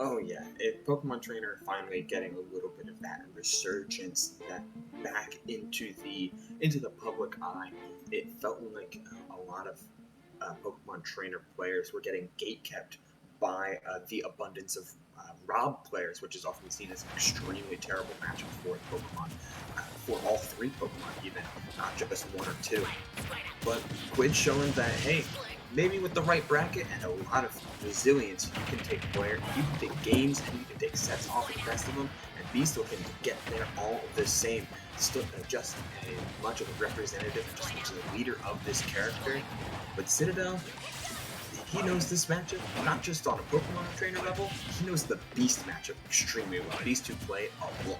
Oh yeah, Pokemon Trainer finally getting a little bit of that resurgence, that back into the public eye. It felt like a lot of Pokemon Trainer players were getting gatekept by the abundance of Rob players, which is often seen as an extremely terrible matchup for Pokemon, for all three Pokemon even, not just one or two. But Quid's showing that, hey, maybe with the right bracket and a lot of resilience, you can take games and you can take sets off the rest of them, and be still can get there all the same. Still just as much of a representative and just as a leader of this character. But Citadel, he knows this matchup, not just on a Pokemon trainer level, he knows the Beast matchup extremely well. These two play a lot.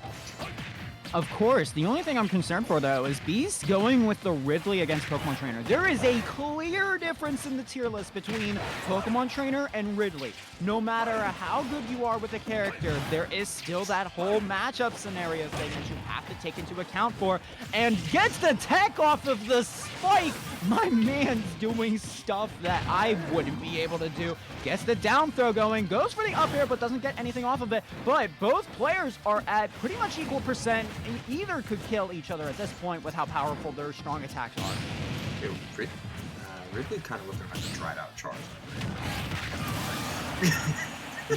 Of course, the only thing I'm concerned for, though, is Beast going with the Ridley against Pokemon Trainer. There is a clear difference in the tier list between Pokemon Trainer and Ridley. No matter how good you are with a character, there is still that whole matchup scenario thing that you have to take into account for. And gets the tech off of the spike! My man's doing stuff that I wouldn't be able to do. Gets the down throw going, goes for the up air, but doesn't get anything off of it. But both players are at pretty much equal percent, and either could kill each other at this point with how powerful their strong attacks are. Ridley kind of looking like a dried out Charizard.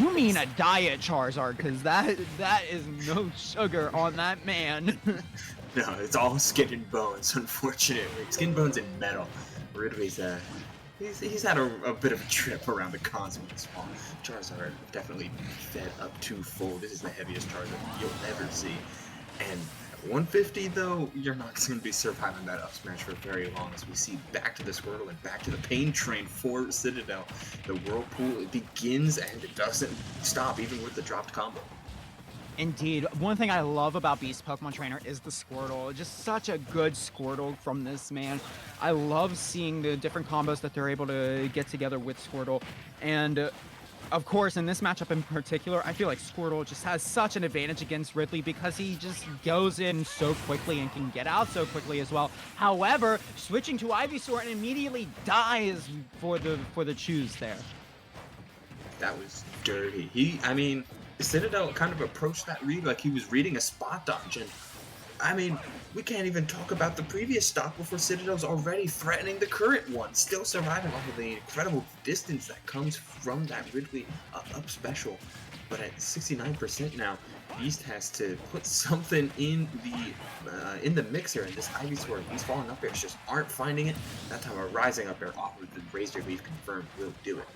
You mean a diet Charizard, because that is no sugar on that man. No, it's all skin and bones, unfortunately. Skin, bones, and metal. Ridley's, he's had a bit of a trip around the cosmos. Charizard definitely fed up too full. This is the heaviest Charizard you'll ever see. And at 150, though, you're not going to be surviving that up smash for very long, as we see back to the Squirtle and back to the Pain Train for Citadel. The Whirlpool begins and it doesn't stop, even with the dropped combo. Indeed. One thing I love about Beast Pokemon Trainer is the Squirtle. Just such a good Squirtle from this man. I love seeing the different combos that they're able to get together with Squirtle. And of course, in this matchup in particular, I feel like Squirtle just has such an advantage against Ridley because he just goes in so quickly and can get out so quickly as well. However, switching to Ivysaur and immediately dies for the choose there. That was dirty. Citadel kind of approached that read like he was reading a spot dodge, and we can't even talk about the previous stock before Citadel's already threatening the current one, still surviving off of the incredible distance that comes from that Ridley up special. But at 69% now, Beast has to put something in the mix here, and this Ivysaur, these falling up airs just aren't finding it. That time a rising up air off of the Razor Leaf confirmed will do it.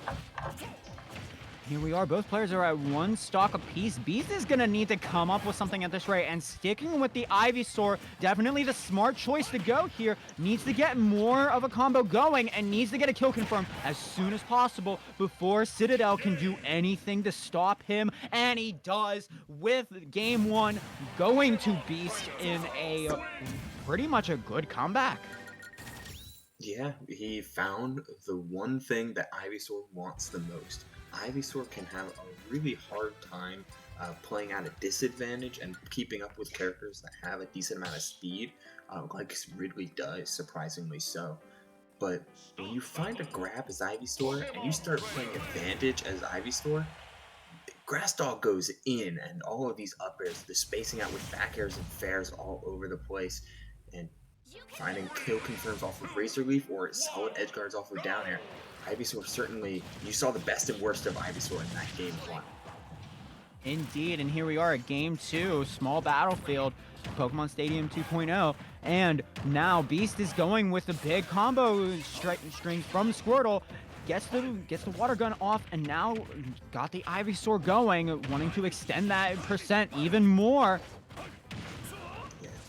Here we are, both players are at one stock apiece. Beast is going to need to come up with something at this rate, and sticking with the Ivysaur, definitely the smart choice to go here. Needs to get more of a combo going, and needs to get a kill confirmed as soon as possible before Citadel can do anything to stop him, and he does, with game one going to Beast in a pretty much a good comeback. Yeah, he found the one thing that Ivysaur wants the most. Ivysaur can have a really hard time playing at a disadvantage and keeping up with characters that have a decent amount of speed, like Ridley does, surprisingly so. But when you find a grab as Ivysaur and you start playing advantage as Ivysaur, Grass Dog goes in, and all of these up airs, the spacing out with back airs and fairs all over the place, and finding kill confirms off of Razor Leaf or solid edge guards off of down air. Ivysaur certainly, you saw the best and worst of Ivysaur in that game one. Indeed, and here we are at game two, small battlefield, Pokemon Stadium 2.0, and now Beast is going with the big combo string from Squirtle, gets the water gun off, and now got the Ivysaur going, wanting to extend that percent even more.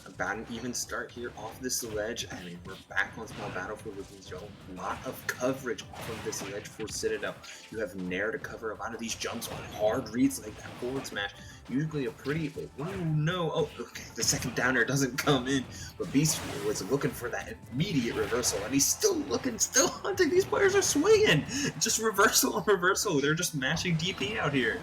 About an even start here off this ledge. We're back on small battlefield with a lot of coverage off of this ledge for Citadel. You have Nair to cover a lot of these jumps on hard reads like that forward smash. Usually a pretty, okay, the second down air doesn't come in, but Beast was looking for that immediate reversal, and he's still hunting. These players are swinging. Just reversal on reversal. They're just mashing DP out here.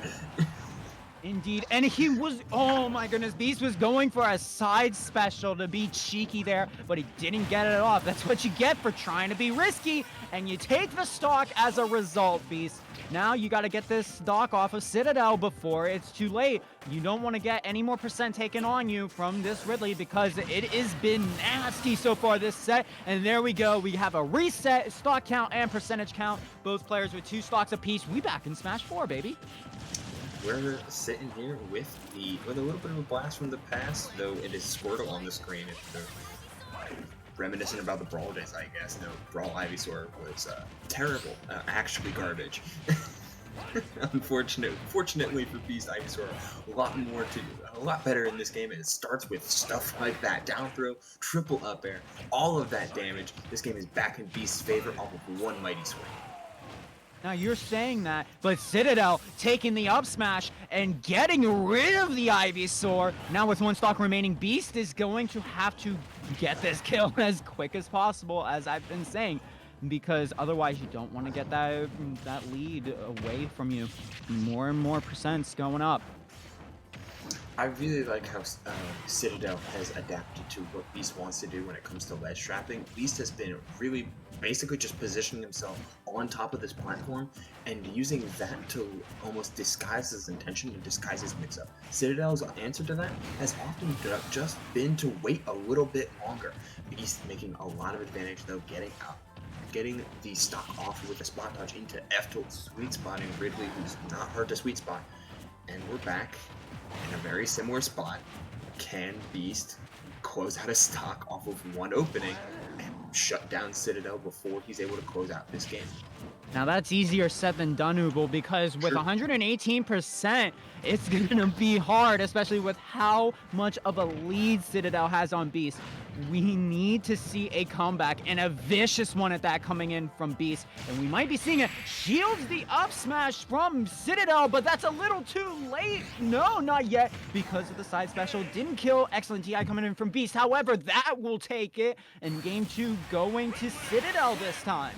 Indeed, and he was, oh my goodness, Beast was going for a side special to be cheeky there, but he didn't get it off. That's what you get for trying to be risky, and you take the stock as a result, Beast. Now you got to get this stock off of Citadel before it's too late. You don't want to get any more percent taken on you from this Ridley because it has been nasty so far this set, and there we go. We have a reset, stock count and percentage count. Both players with 2 stocks apiece. We back in Smash 4, baby. We're sitting here with a little bit of a blast from the past, though it is Squirtle on the screen. It's reminiscent about the Brawl days, I guess. No, Brawl Ivysaur was terrible, actually garbage. Fortunately for Beast, Ivysaur a lot better in this game. It starts with stuff like that, down throw, triple up air, all of that damage. This game is back in Beast's favor off of one mighty swing. Now you're saying that, but Citadel taking the up smash and getting rid of the Ivysaur. Now with 1 stock remaining, Beast is going to have to get this kill as quick as possible, as I've been saying, because otherwise you don't want to get that lead away from you. More and more percents going up. I really like how Citadel has adapted to what Beast wants to do when it comes to ledge trapping. Beast has been really basically just positioning himself on top of this platform and using that to almost disguise his intention and disguise his mix-up. Citadel's answer to that has often just been to wait a little bit longer. Beast making a lot of advantage though, getting the stock off with a spot dodge into F-tilt, sweet spotting Ridley, who's not hard to sweet spot. And we're back in a very similar spot. Can Beast close out a stock off of one opening and shut down Citadel before he's able to close out this game? Now that's easier said than done, Uble, because with 118%, it's gonna be hard, especially with how much of a lead Citadel has on Beast. We need to see a comeback, and a vicious one at that, coming in from Beast, and we might be seeing it. Shields the up smash from Citadel, but that's a little too late. No, not yet, because of the side special. Didn't kill. Excellent DI coming in from Beast. However, that will take it, and game 2 going to Citadel this time.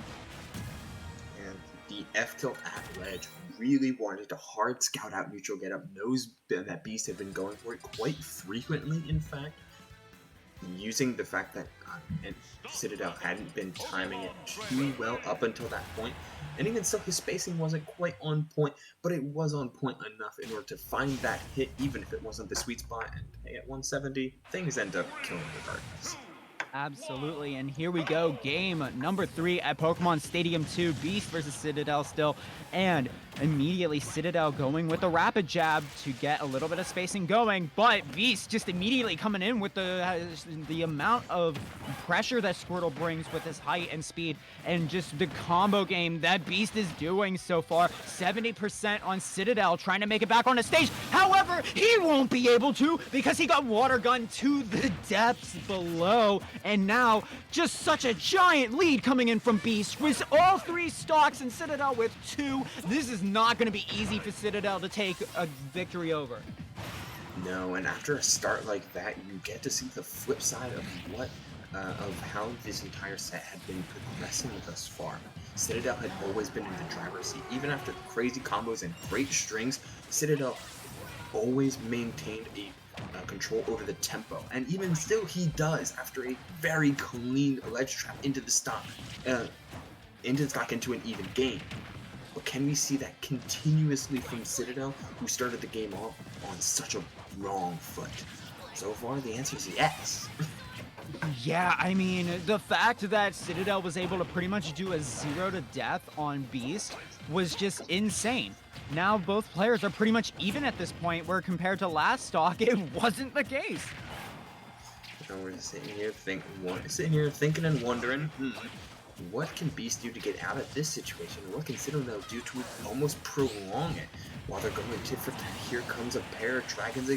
And the F-tilt at ledge really wanted to hard scout out neutral get up. Knows that Beast had been going for it quite frequently, in fact. Using the fact that Citadel hadn't been timing it too well up until that point, and even still his spacing wasn't quite on point, but it was on point enough in order to find that hit, even if it wasn't the sweet spot. And hey, at 170, things end up killing regardless. Absolutely, and here we go, game number 3 at Pokemon Stadium 2, Beast versus Citadel still, and immediately Citadel going with the rapid jab to get a little bit of spacing going, but Beast just immediately coming in with the amount of pressure that Squirtle brings with his height and speed, and just the combo game that Beast is doing so far. 70% on Citadel, trying to make it back on the stage. However, he won't be able to because he got water gun to the depths below. And now, just such a giant lead coming in from Beast with all 3 stocks and Citadel with 2. This is not going to be easy for Citadel to take a victory over. No, and after a start like that, you get to see the flip side of how this entire set had been progressing thus far. Citadel had always been in the driver's seat. Even after crazy combos and great strings, Citadel always maintained a control over the tempo, and even still he does after a very clean ledge trap into the stock into an even game. But can we see that continuously from Citadel, who started the game off on such a wrong foot? So far the answer is yes. Yeah, I mean, the fact that Citadel was able to pretty much do a 0 to death on Beast was just insane. Now both players are pretty much even at this point, where compared to last stock, it wasn't the case. Now we're sitting here thinking and wondering, what can Beast do to get out of this situation? What can Citadel do to almost prolong it? While they're going tit for tat, here comes a pair of dragons,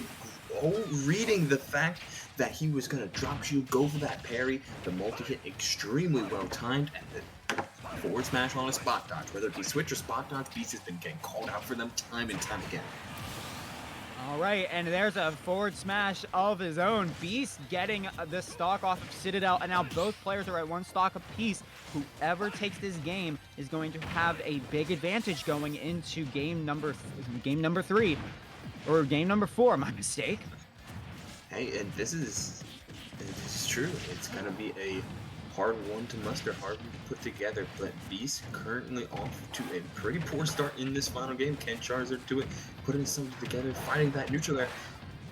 reading the fact that he was going to drop shield, go for that parry, the multi-hit extremely well timed, and the forward smash on a spot dodge. Whether it be switch or spot dodge, Beast has been getting called out for them time and time again. Alright, and there's a forward smash of his own. Beast getting the stock off of Citadel, and now both players are at 1 stock apiece. Whoever takes this game is going to have a big advantage going into game number 3. Or game number 4, my mistake. Hey, and this is true. It's gonna be a hard one to muster, hard one to put together. But Beast currently off to a pretty poor start in this final game. Can Charizard do it? Putting something together, finding that neutral air.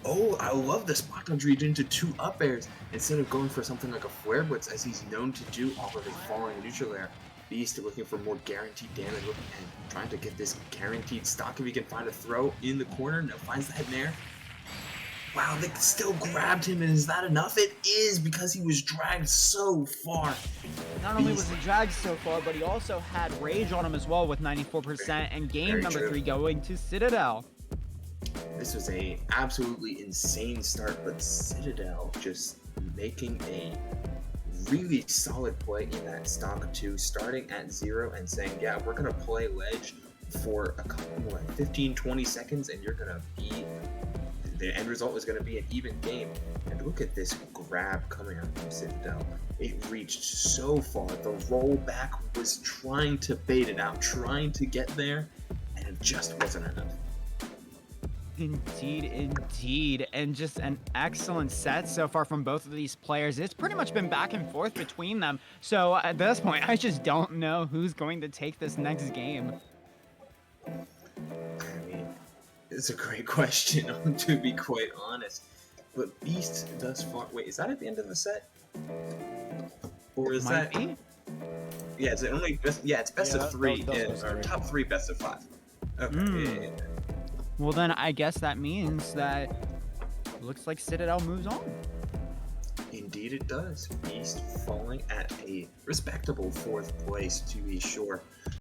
Oh, I love the spot dodge read into 2 up airs instead of going for something like a flare blitz, as he's known to do off of a falling neutral air. Beast looking for more guaranteed damage and trying to get this guaranteed stock if he can find a throw in the corner. No, finds that in there. Wow, they still grabbed him, and is that enough? It is, because he was dragged so far. Not only was he dragged so far, but he also had rage on him as well with 94%, and game number 3 going to Citadel. This was a absolutely insane start, but Citadel just making a really solid play in that stock 2, starting at 0 and saying, yeah, we're going to play ledge for a couple more, 15-20 seconds, and you're going to be, the end result is going to be an even game. And look at this grab coming out from Citadel. It reached so far. The rollback was trying to bait it out, trying to get there, and it just wasn't enough. Indeed. And just an excellent set so far from both of these players. It's pretty much been back and forth between them. So at this point, I just don't know who's going to take this next game. I mean, it's a great question, to be quite honest. But Beast thus far... Wait, is that at the end of the set? Or is that... Be? Yeah, it's only best... Yeah, it's best of 3. Or top 3 best of 5. Okay, yeah. Well, then I guess that means that looks like Citadel moves on. Indeed it does. Beast falling at a respectable 4th place, to be sure.